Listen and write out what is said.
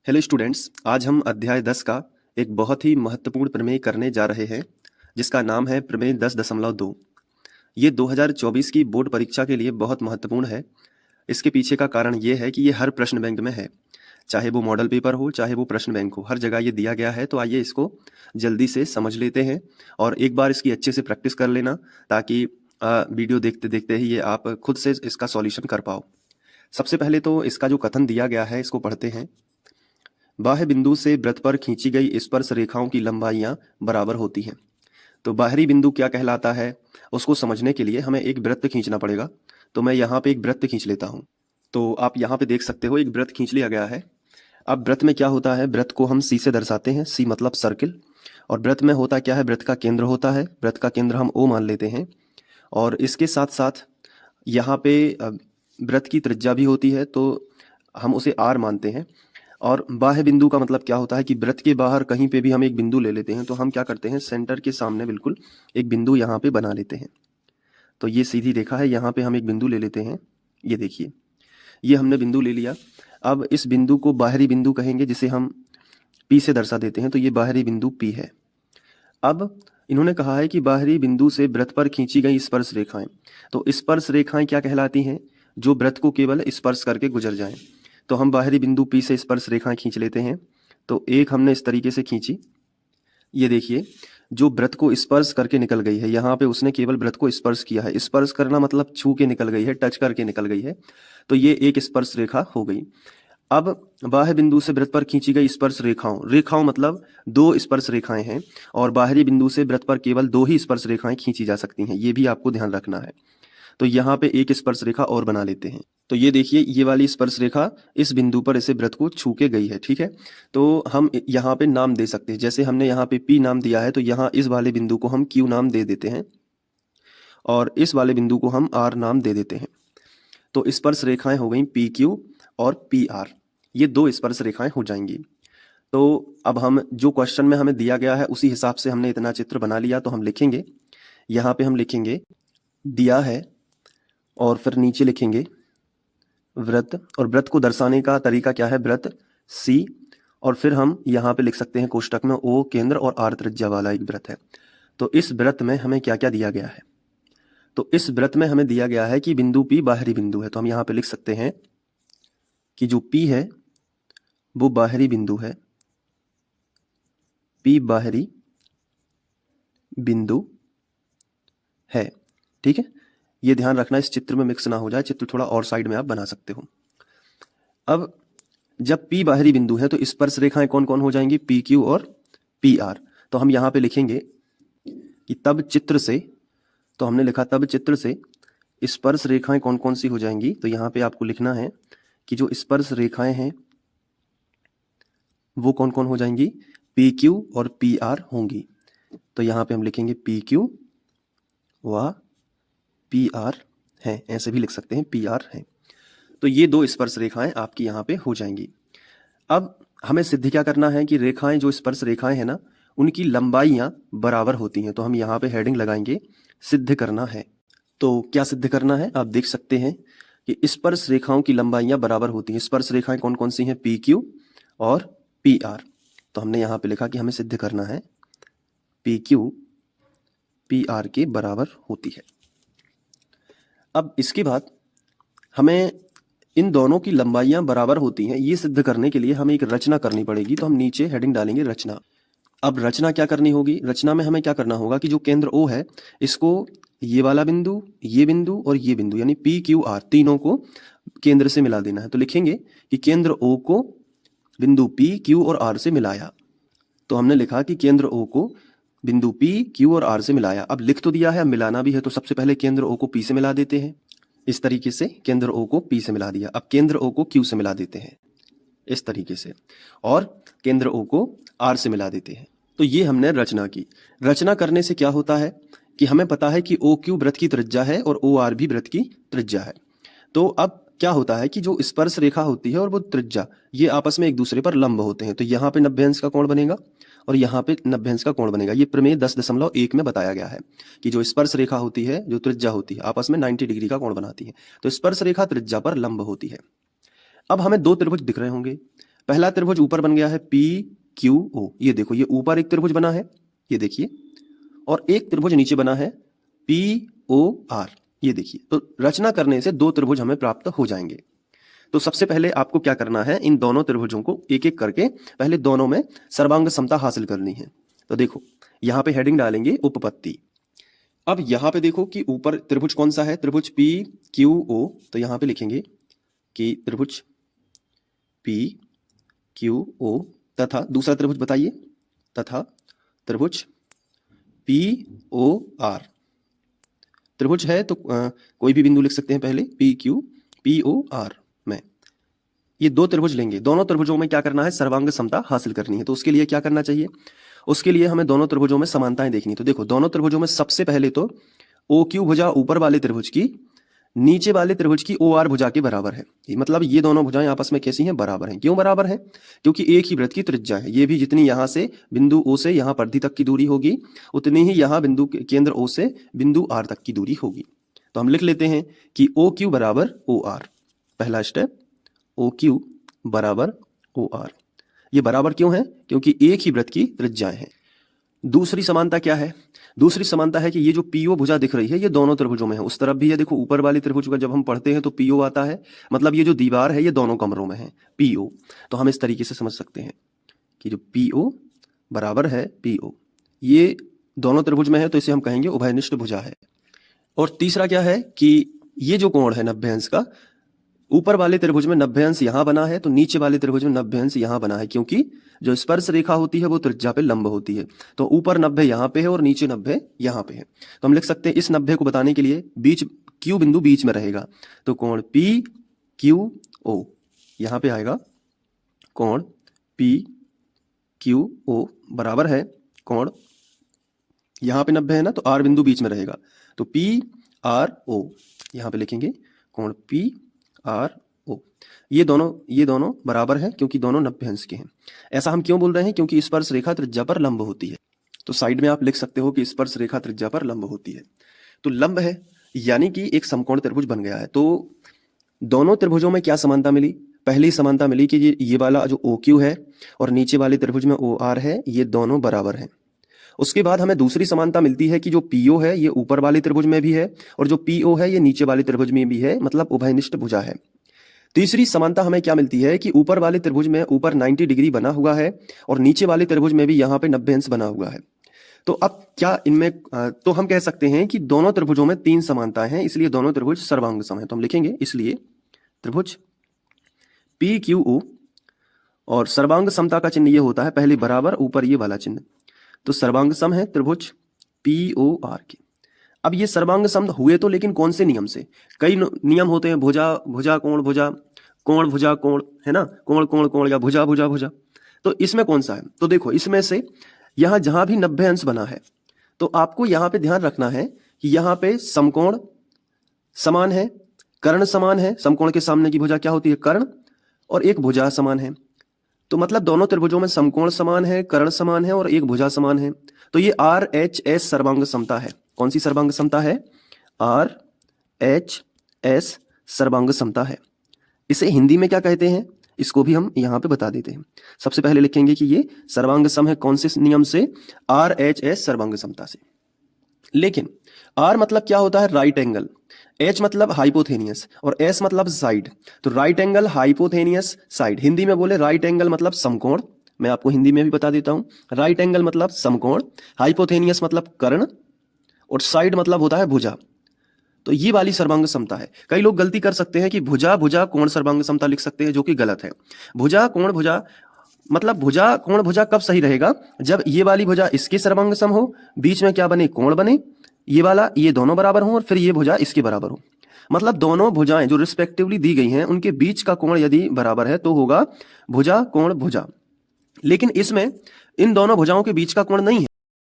Hello students, आज हम अध्याय 10 का एक बहुत ही महत्वपूर्ण प्रमेय करने जा रहे हैं जिसका नाम है प्रमेय 10.2। ये 2024 की बोर्ड परीक्षा के लिए बहुत महत्वपूर्ण है। इसके पीछे का कारण ये है कि ये हर प्रश्न बैंक में है, चाहे वो मॉडल पेपर हो चाहे वो प्रश्न बैंक हो, हर जगह ये दिया गया है। तो आइए इसको जल्दी से समझ लेते हैं और एक बार इसकी अच्छे से प्रैक्टिस कर लेना ताकि वीडियो देखते देखते ही ये आप खुद से इसका सॉल्यूशन कर पाओ। सबसे पहले तो इसका जो कथन दिया गया है इसको पढ़ते हैं। बाह्य बिंदु से वृत्त पर खींची गई स्पर्श रेखाओं की लंबाइयां बराबर होती हैं। तो बाहरी बिंदु क्या कहलाता है उसको समझने के लिए हमें एक वृत्त खींचना पड़ेगा। तो मैं यहाँ पे एक वृत्त खींच लेता हूँ। तो आप यहाँ पे देख सकते हो एक वृत्त खींच लिया गया है। अब वृत्त में क्या होता है, वृत्त को हम सी से दर्शाते हैं, सी मतलब सर्किल। और वृत्त में होता क्या है, वृत्त का केंद्र होता है, वृत्त का केंद्र हम ओ मान लेते हैं। और इसके साथ साथ यहाँ पे वृत्त की त्रिज्या भी होती है तो हम उसे आर मानते हैं। और बाह्य बिंदु का मतलब क्या होता है कि वृत्त के बाहर कहीं पे भी हम एक बिंदु ले लेते हैं। तो हम क्या करते हैं, सेंटर के सामने बिल्कुल एक बिंदु यहाँ पे बना लेते हैं। तो ये सीधी रेखा है, यहाँ पे हम एक बिंदु ले लेते हैं। ये देखिए, ये हमने बिंदु ले लिया। अब इस बिंदु को बाहरी बिंदु कहेंगे जिसे हम पी से दर्शा देते हैं। तो ये बाहरी बिंदु पी है। अब इन्होंने कहा है कि बाहरी बिंदु से वृत्त पर खींची गई स्पर्श रेखाएं। तो स्पर्श रेखाएं क्या कहलाती हैं, जो वृत्त को केवल स्पर्श करके गुजर जाएं। तो हम बाहरी बिंदु पी से स्पर्श रेखाएं खींच लेते हैं। तो एक हमने इस तरीके से खींची, ये देखिए जो वृत्त को स्पर्श करके निकल गई है, यहाँ पे उसने केवल वृत्त को स्पर्श किया है। स्पर्श करना मतलब छू के निकल गई है, टच करके निकल गई है। तो ये एक स्पर्श रेखा हो गई। अब बाह्य बिंदु से वृत्त पर खींची गई स्पर्श रेखाओं मतलब दो स्पर्श रेखाएं हैं और बाहरी बिंदु से वृत्त पर केवल दो ही स्पर्श रेखाएं खींची जा सकती हैं। ये भी आपको ध्यान रखना है। तो यहाँ पे एक स्पर्श रेखा और बना लेते हैं। तो ये देखिए, ये वाली स्पर्श रेखा इस बिंदु पर इसे वृत्त को छू के गई है, ठीक है। तो हम यहाँ पे नाम दे सकते हैं, जैसे हमने यहाँ पे P नाम दिया है तो यहाँ इस वाले बिंदु को हम Q नाम दे देते हैं और इस वाले बिंदु को हम R नाम दे देते हैं। तो स्पर्श रेखाएं हो गई PQ और PR, ये दो स्पर्श रेखाएं हो जाएंगी। तो अब हम जो क्वेश्चन में हमें दिया गया है उसी हिसाब से हमने इतना चित्र बना लिया। तो हम लिखेंगे, यहाँ पे हम लिखेंगे दिया है और फिर नीचे लिखेंगे वृत्त, और वृत्त को दर्शाने का तरीका क्या है, वृत्त C और फिर हम यहाँ पे लिख सकते हैं कोष्टक में O केंद्र और R त्रिज्या वाला एक वृत्त है। तो इस वृत्त में हमें क्या क्या दिया गया है, तो इस वृत्त में हमें दिया गया है कि बिंदु P बाहरी बिंदु है। तो हम यहाँ पे लिख सकते हैं कि जो P है वो बाहरी बिंदु है, P बाहरी बिंदु है, ठीक है। ये ध्यान रखना इस चित्र में मिक्स ना हो जाए, चित्र थोड़ा और साइड में आप बना सकते हो। अब जब P बाहरी बिंदु है तो स्पर्श रेखाएं कौन कौन हो जाएंगी, PQ और PR। तो हम यहाँ पे लिखेंगे कि तब चित्र से, तो हमने लिखा तब चित्र से स्पर्श रेखाएं कौन कौन सी हो जाएंगी। तो यहाँ पे आपको लिखना है कि जो स्पर्श रेखाएं हैं वो कौन कौन हो जाएंगी, PQ और PR होंगी। तो यहाँ पे हम लिखेंगे PQ व PR हैं, ऐसे भी लिख सकते हैं PR हैं। तो ये दो स्पर्श रेखाएं आपकी यहाँ पे हो जाएंगी। अब हमें सिद्ध क्या करना है कि रेखाएं, जो स्पर्श रेखाएं हैं ना, उनकी लंबाइयां बराबर होती हैं। तो हम यहाँ पे हेडिंग लगाएंगे सिद्ध करना है। तो क्या सिद्ध करना है, आप देख सकते हैं कि स्पर्श रेखाओं की लंबाइयां बराबर होती हैं। स्पर्श रेखाएं कौन कौन सी हैं, PQ और PR। तो हमने यहाँ पे लिखा कि हमें सिद्ध करना है PQ PR के बराबर होती है। अब इसके बाद हमें इन दोनों की लंबाइयां बराबर होती हैं, ये सिद्ध करने के लिए हमें एक रचना करनी पड़ेगी। तो हम नीचे हेडिंग डालेंगे रचना। अब रचना क्या करनी होगी, रचना में हमें क्या करना होगा कि जो केंद्र O है इसको ये वाला बिंदु, ये बिंदु और ये बिंदु यानी PQR तीनों को केंद्र से मिला देना है। तो लिखेंगे कि केंद्र O को बिंदु P, Q और R से मिलाया। तो हमने लिखा कि केंद्र O को बिंदु P, Q और R से मिलाया। अब लिख तो दिया है, अब मिलाना भी है। तो सबसे पहले केंद्र O को P से मिला देते हैं, इस तरीके से केंद्र O को P से मिला दिया। अब केंद्र O को Q से मिला देते हैं इस तरीके से, और केंद्र O को R से मिला देते हैं। तो ये हमने रचना की। रचना करने से क्या होता है कि हमें पता है कि OQ वृत्त की त्रिज्या है और OR भी वृत्त की त्रिज्या है। तो अब क्या होता है कि जो स्पर्श रेखा होती है और वो त्रिज्या, ये आपस में एक दूसरे पर लंब होते हैं। तो यहाँ पे 90 अंश का कोण बनेगा और यहाँ पे 90 अंश का कोण बनेगा। ये प्रमेय 10.1 में बताया गया है कि जो स्पर्श रेखा होती है, जो त्रिज्या होती है, आपस में 90 डिग्री का कोण बनाती है। तो स्पर्श रेखा त्रिज्या पर लंब होती है। अब हमें दो त्रिभुज दिख रहे होंगे, पहला त्रिभुज ऊपर बन गया है PQO, ये देखो ये ऊपर एक त्रिभुज बना है, ये देखिए, और एक त्रिभुज नीचे बना है POR, ये देखिए। तो रचना करने से दो त्रिभुज हमें प्राप्त हो जाएंगे। तो सबसे पहले आपको क्या करना है, इन दोनों त्रिभुजों को एक एक करके पहले दोनों में सर्वांग समता हासिल करनी है। तो देखो यहाँ पे हेडिंग डालेंगे उपपत्ति। अब यहाँ पे देखो कि ऊपर त्रिभुज कौन सा है, त्रिभुज PQO। तो यहाँ पे लिखेंगे कि त्रिभुज PQO तथा दूसरा त्रिभुज बताइए, तथा त्रिभुज POR। त्रिभुज है तो कोई भी बिंदु लिख सकते हैं पहले POR में। ये दो त्रिभुज लेंगे, दोनों त्रिभुजों में क्या करना है, सर्वांग समता हासिल करनी है। तो उसके लिए क्या करना चाहिए, उसके लिए हमें दोनों त्रिभुजों में समानताएं देखनी। तो देखो दोनों त्रिभुजों में सबसे पहले तो OQ भुजा ऊपर वाले त्रिभुज की नीचे वाले त्रिभुज की OR भुजा के बराबर है। मतलब ये दोनों भुजाएं आपस में कैसी हैं, बराबर हैं। क्यों बराबर हैं, क्योंकि एक ही वृत्त की त्रिज्या है। ये भी जितनी यहाँ से बिंदु O से यहाँ परिधि तक की दूरी होगी, उतनी ही यहाँ बिंदु केंद्र O से बिंदु R तक की दूरी होगी। तो हम लिख लेते हैं कि OQ बराबर OR। पहला स्टेप, OQ बराबर OR। ये बराबर क्यों है, क्योंकि एक ही वृत्त की त्रिज्याएं हैं। दूसरी समानता क्या है, दूसरी समानता है कि ये जो PO भुजा दिख रही है ये दोनों त्रिभुजों में है। उस तरफ भी है, देखो ऊपर वाले त्रिभुज का जब हम पढ़ते हैं तो PO आता है, मतलब ये जो दीवार है ये दोनों कमरों में है PO। तो हम इस तरीके से समझ सकते हैं कि जो PO बराबर है PO, ये दोनों त्रिभुज में है, तो इसे हम कहेंगे उभयनिष्ठ भुजा है। और तीसरा क्या है कि ये जो कोण है 90 अंश का, ऊपर वाले त्रिभुज में 90 अंश यहां बना है, तो नीचे वाले त्रिभुज में 90 अंश यहां बना है, क्योंकि जो स्पर्श रेखा होती है वो त्रिज्या पे लंब होती है। तो ऊपर 90 यहां पे है और नीचे 90 यहां पे है। तो हम लिख सकते हैं इस 90 को बताने के लिए बीच Q बिंदु बीच में रहेगा, तो कोण PQO यहां पे आएगा। कोण PQO बराबर है कोण, यहां पे 90 है ना, तो R बिंदु बीच में रहेगा, तो PRO यहां पे लिखेंगे कोण PRO। ये दोनों बराबर हैं क्योंकि दोनों 90 अंश के हैं। ऐसा हम क्यों बोल रहे हैं, क्योंकि स्पर्श रेखा त्रिज्या पर लंब होती है। तो साइड में आप लिख सकते हो कि स्पर्श रेखा त्रिज्या पर लंब होती है। तो लंब है यानी कि एक समकोण त्रिभुज बन गया है। तो दोनों त्रिभुजों में क्या समानता मिली, पहली समानता मिली कि ये वाला जो OQ है और नीचे वाले त्रिभुज में OR है, ये दोनों बराबर हैं। उसके बाद हमें दूसरी समानता मिलती है कि जो PO है ये ऊपर वाले त्रिभुज में भी है और जो PO है ये नीचे वाले त्रिभुज में भी है, मतलब उभयनिष्ठ भुजा है। तीसरी समानता हमें क्या मिलती है कि ऊपर वाले त्रिभुज में ऊपर 90 डिग्री बना हुआ है और नीचे वाले त्रिभुज में भी यहाँ पे 90 अंश बना हुआ है। तो अब क्या इनमें तो हम कह सकते हैं कि दोनों त्रिभुजों में 3 समानताएं हैं, इसलिए दोनों त्रिभुज सर्वांग सम है। तो हम लिखेंगे इसलिए त्रिभुज PQO और सर्वांग समता का चिन्ह ये होता है पहले बराबर ऊपर ये वाला चिन्ह, तो सर्वांग सम है त्रिभुज POR के। अब ये सर्वांग सम हुए तो लेकिन कौन से नियम से, कई नियम होते हैं, भुजा भुजा कोण भुजा, कोण भुजा कोण, है ना, कोण कोण कोण या भुजा भुजा भुजा। तो इसमें कौन सा है, तो देखो इसमें से यहां जहां भी 90 अंश बना है तो आपको यहां पे ध्यान रखना है कि यहां पे समकोण समान है, कर्ण समान है। समकोण के सामने की भुजा क्या होती है, कर्ण, और एक भुजा समान है। तो मतलब दोनों त्रिभुजों में समकोण समान है, कर्ण समान है और एक भुजा समान है। तो ये RHS सर्वांग समता है। कौन सी सर्वांग समता है, RHS सर्वांग समता है। इसे हिंदी में क्या कहते हैं, इसको भी हम यहां पे बता देते हैं। सबसे पहले लिखेंगे कि ये सर्वांग सम है कौन से नियम से, RHS सर्वांग समता से। लेकिन R मतलब क्या होता है, राइट एंगल, H मतलब हाइपोथेनियस और S मतलब साइड। तो राइट एंगल हाइपोथेनियस साइड, हिंदी में बोले राइट एंगल मतलब समकोण। मैं आपको हिंदी में भी बता देता हूं, राइट एंगल मतलब समकोण, हाइपोथेनियस मतलब कर्ण और साइड मतलब होता है भुजा। तो ये वाली सर्वांग समता है। कई लोग गलती कर सकते हैं कि भुजा भुजा कोण सर्वांग समता लिख सकते हैं, जो कि गलत है। भुजा कोण भुजा मतलब भुजा कोण भुजा कब सही रहेगा, जब ये वाली भुजा इसके सर्वांग सम हो, बीच में क्या बने, कोण बने, ये वाला ये दोनों बराबर हो और फिर ये भुजा इसके बराबर हो। मतलब दोनों भुजाएं जो रिस्पेक्टिवली दी गई हैं उनके बीच का कोण यदि बराबर है तो होगा भुजा कोण भुजा। लेकिन इसमें इन दोनों भुजाओं के बीच का कोण नहीं है।